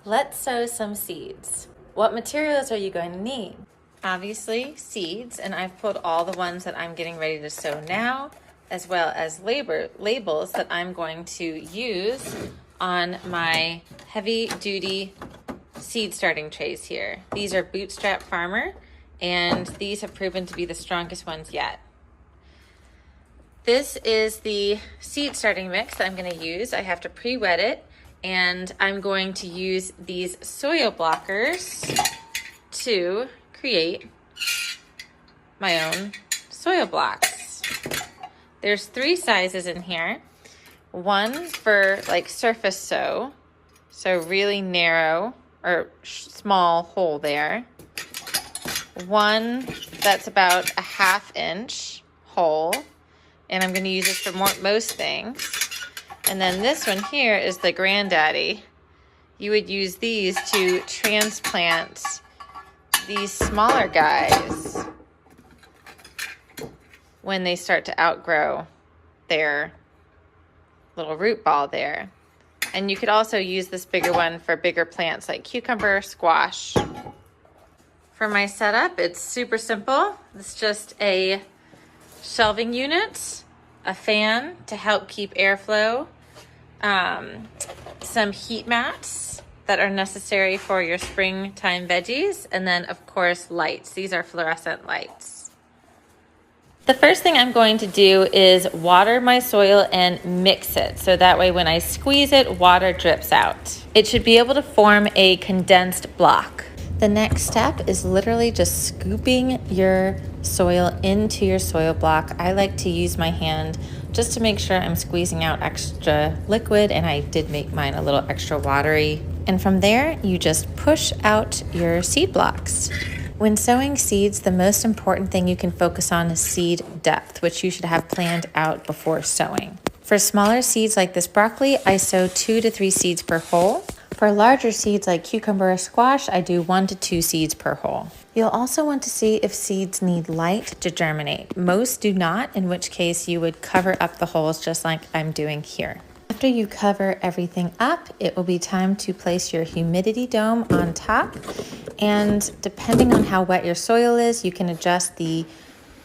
Let's sow some seeds. What materials are you going to need? Obviously, seeds, and I've pulled all the ones that I'm getting ready to sow now, as well as labels that I'm going to use on my heavy-duty seed starting trays here. These are Bootstrap Farmer, and these have proven to be the strongest ones yet. This is the seed starting mix that I'm going to use. I have to pre-wet it, and I'm going to use these soil blockers to create my own soil blocks. There's 3 sizes in here. One for like surface sow, so really narrow or small hole there. One that's about a 1/2 inch hole, and I'm going to use this for most things. And then this one here is the granddaddy. You would use these to transplant these smaller guys when they start to outgrow their little root ball there. And you could also use this bigger one for bigger plants like cucumber, squash. For my setup, it's super simple. It's just a shelving unit, a fan to help keep airflow, some heat mats that are necessary for your springtime veggies, and then of course lights. These are fluorescent lights. The first thing I'm going to do is water my soil and mix it, so that way when I squeeze it, water drips out. It should be able to form a condensed block. The next step is literally just scooping your soil into your soil block. I like to use my hand just to make sure I'm squeezing out extra liquid, and I did make mine a little extra watery. And from there, you just push out your seed blocks. When sowing seeds, the most important thing you can focus on is seed depth, which you should have planned out before sowing. For smaller seeds like this broccoli, I sow 2 to 3 seeds per hole. For larger seeds like cucumber or squash, I do 1 to 2 seeds per hole. You'll also want to see if seeds need light to germinate. Most do not, in which case you would cover up the holes just like I'm doing here. After you cover everything up, it will be time to place your humidity dome on top. And depending on how wet your soil is, you can adjust the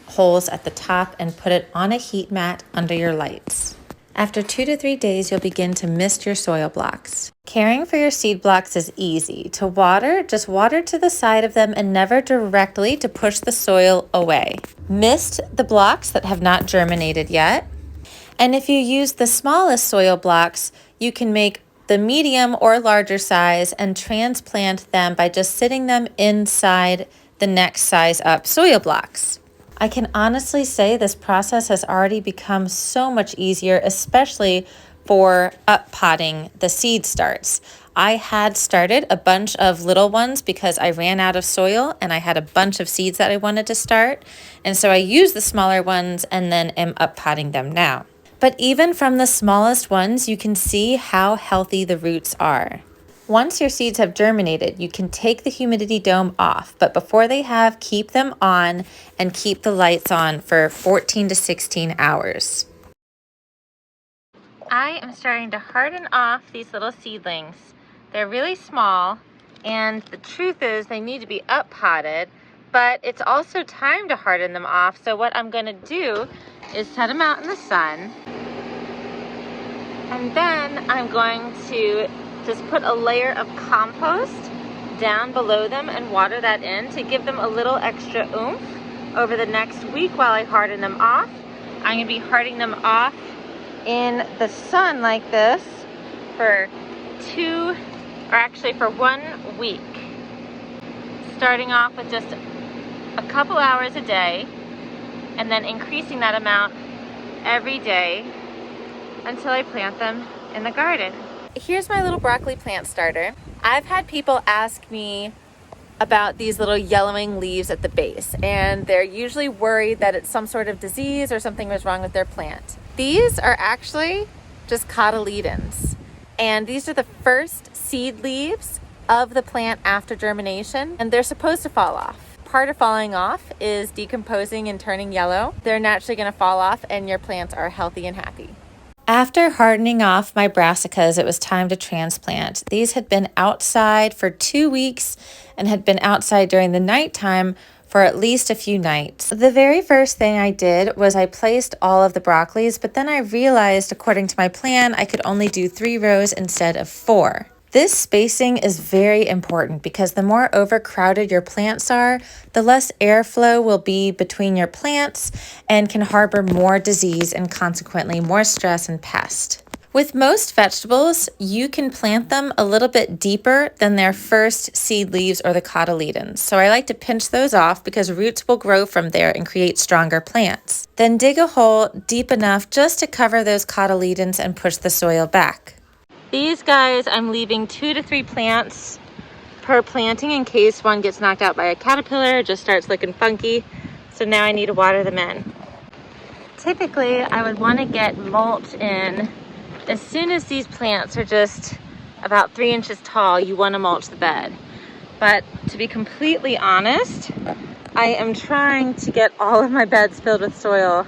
holes at the top and put it on a heat mat under your lights. After 2 to 3 days, you'll begin to mist your soil blocks. Caring for your seed blocks is easy. To water, just water to the side of them and never directly to push the soil away. Mist the blocks that have not germinated yet. And if you use the smallest soil blocks, you can make the medium or larger size and transplant them by just sitting them inside the next size up soil blocks. I can honestly say this process has already become so much easier, especially for up-potting the seed starts. I had started a bunch of little ones because I ran out of soil and I had a bunch of seeds that I wanted to start. And so I used the smaller ones and then am up-potting them now. But even from the smallest ones, you can see how healthy the roots are. Once your seeds have germinated, you can take the humidity dome off, but before they have, keep them on and keep the lights on for 14 to 16 hours. I am starting to harden off these little seedlings. They're really small, and the truth is they need to be up-potted, but it's also time to harden them off. So what I'm going to do is set them out in the sun, and then I'm going to just put a layer of compost down below them and water that in to give them a little extra oomph over the next week while I harden them off. I'm going to be hardening them off in the sun like this for 1 week. Starting off with just a couple hours a day and then increasing that amount every day until I plant them in the garden. Here's my little broccoli plant starter. I've had people ask me about these little yellowing leaves at the base, and they're usually worried that it's some sort of disease or something was wrong with their plant. These are actually just cotyledons, and these are the first seed leaves of the plant after germination, and they're supposed to fall off. Part of falling off is decomposing and turning yellow. They're naturally going to fall off and your plants are healthy and happy. After hardening off my brassicas, it was time to transplant. These had been outside for 2 weeks and had been outside during the nighttime for at least a few nights. The very first thing I did was I placed all of the broccolis, but then I realized, according to my plan, I could only do 3 rows instead of 4. This spacing is very important because the more overcrowded your plants are, the less airflow will be between your plants and can harbor more disease and consequently more stress and pest. With most vegetables, you can plant them a little bit deeper than their first seed leaves or the cotyledons. So I like to pinch those off because roots will grow from there and create stronger plants. Then dig a hole deep enough just to cover those cotyledons and push the soil back. These guys, I'm leaving 2 to 3 plants per planting in case one gets knocked out by a caterpillar or just starts looking funky. So now I need to water them in. Typically, I would want to get mulch in as soon as these plants are just about 3 inches tall. You want to mulch the bed. But to be completely honest, I am trying to get all of my beds filled with soil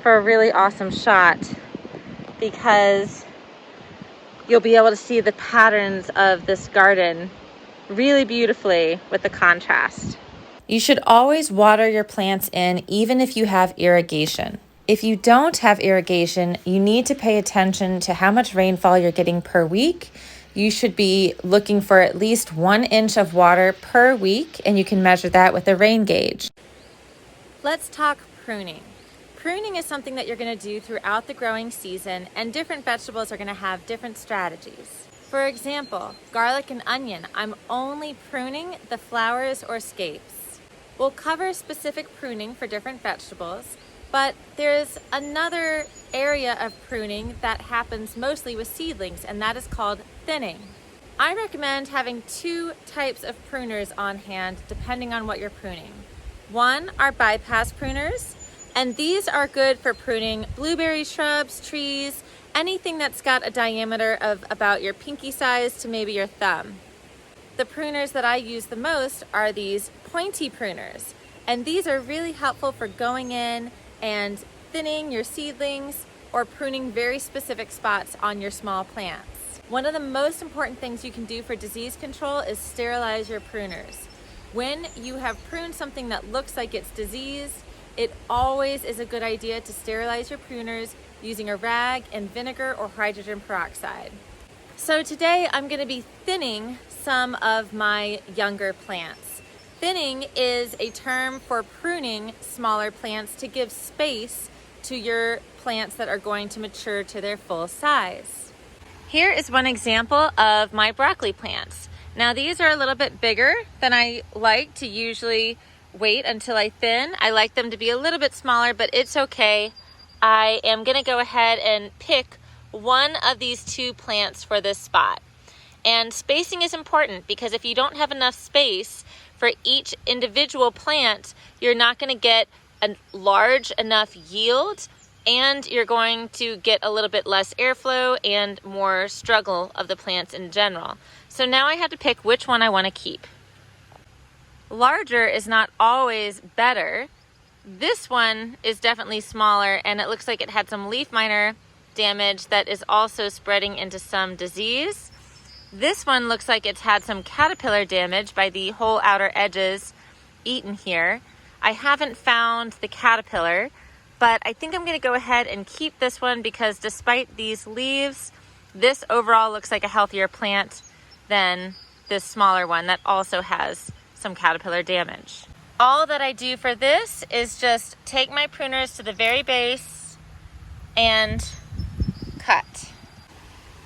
for a really awesome shot, because you'll be able to see the patterns of this garden really beautifully with the contrast. You should always water your plants in, even if you have irrigation. If you don't have irrigation, you need to pay attention to how much rainfall you're getting per week. You should be looking for at least 1 inch of water per week, and you can measure that with a rain gauge. Let's talk pruning. Pruning is something that you're going to do throughout the growing season, and different vegetables are going to have different strategies. For example, garlic and onion, I'm only pruning the flowers or scapes. We'll cover specific pruning for different vegetables, but there's another area of pruning that happens mostly with seedlings, and that is called thinning. I recommend having 2 types of pruners on hand depending on what you're pruning. One are bypass pruners, and these are good for pruning blueberry shrubs, trees, anything that's got a diameter of about your pinky size to maybe your thumb. The pruners that I use the most are these pointy pruners, and these are really helpful for going in and thinning your seedlings or pruning very specific spots on your small plants. One of the most important things you can do for disease control is sterilize your pruners. When you have pruned something that looks like it's diseased, it always is a good idea to sterilize your pruners using a rag and vinegar or hydrogen peroxide. So today I'm going to be thinning some of my younger plants. Thinning is a term for pruning smaller plants to give space to your plants that are going to mature to their full size. Here is one example of my broccoli plants. Now these are a little bit bigger than I like to usually wait until I thin. I like them to be a little bit smaller, but it's okay. I am going to go ahead and pick one of these 2 plants for this spot. And spacing is important, because if you don't have enough space for each individual plant, you're not going to get a large enough yield, and you're going to get a little bit less airflow and more struggle of the plants in general. So now I have to pick which one I want to keep. Larger is not always better. This one is definitely smaller, and it looks like it had some leaf miner damage that is also spreading into some disease. This one looks like it's had some caterpillar damage by the whole outer edges eaten here. I haven't found the caterpillar, but I think I'm going to go ahead and keep this one because despite these leaves, this overall looks like a healthier plant than this smaller one that also has some caterpillar damage. All that I do for this is just take my pruners to the very base and cut.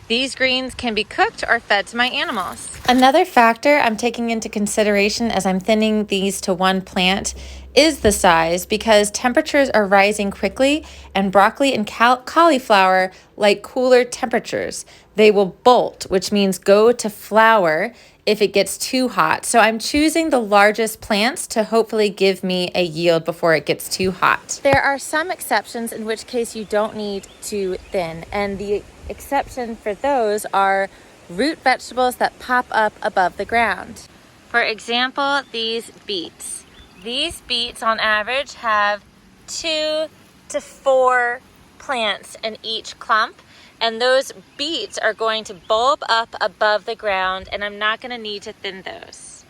These greens can be cooked or fed to my animals. Another factor I'm taking into consideration as I'm thinning these to one plant is the size, because temperatures are rising quickly and broccoli and cauliflower like cooler temperatures. They will bolt, which means go to flower if it gets too hot. So I'm choosing the largest plants to hopefully give me a yield before it gets too hot. There are some exceptions in which case you don't need to thin, and the exception for those are root vegetables that pop up above the ground. For example, these beets. These beets on average have 2 to 4 plants in each clump, And those beets are going to bulb up above the ground, and I'm not going to need to thin those.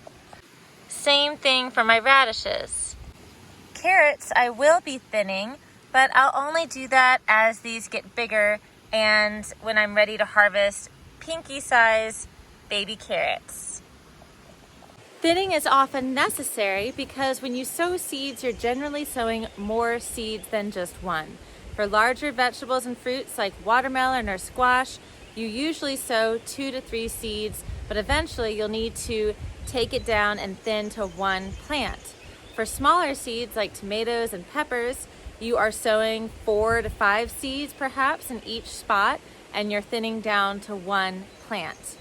Same thing for my radishes. Carrots I will be thinning, but I'll only do that as these get bigger and when I'm ready to harvest pinky size baby carrots. Thinning is often necessary because when you sow seeds, you're generally sowing more seeds than just one. For larger vegetables and fruits like watermelon or squash, you usually sow 2 to 3 seeds, but eventually you'll need to take it down and thin to one plant. For smaller seeds like tomatoes and peppers, you are sowing 4 to 5 seeds perhaps in each spot, and you're thinning down to one plant.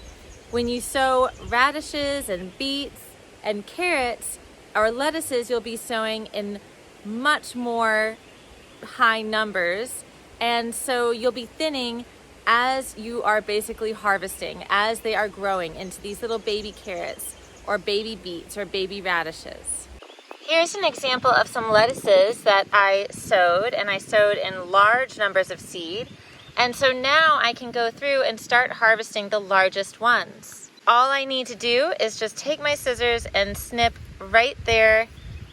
When you sow radishes and beets and carrots or lettuces, you'll be sowing in much more high numbers, and so you'll be thinning as you are basically harvesting, as they are growing into these little baby carrots or baby beets or baby radishes. Here's an example of some lettuces that I sowed, and I sowed in large numbers of seed, and so now I can go through and start harvesting the largest ones. All I need to do is just take my scissors and snip right there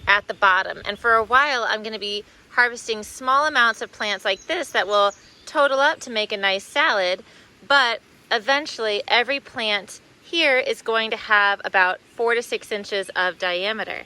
at the bottom, and for a while I'm going to be harvesting small amounts of plants like this that will total up to make a nice salad, but eventually every plant here is going to have about 4 to 6 inches of diameter.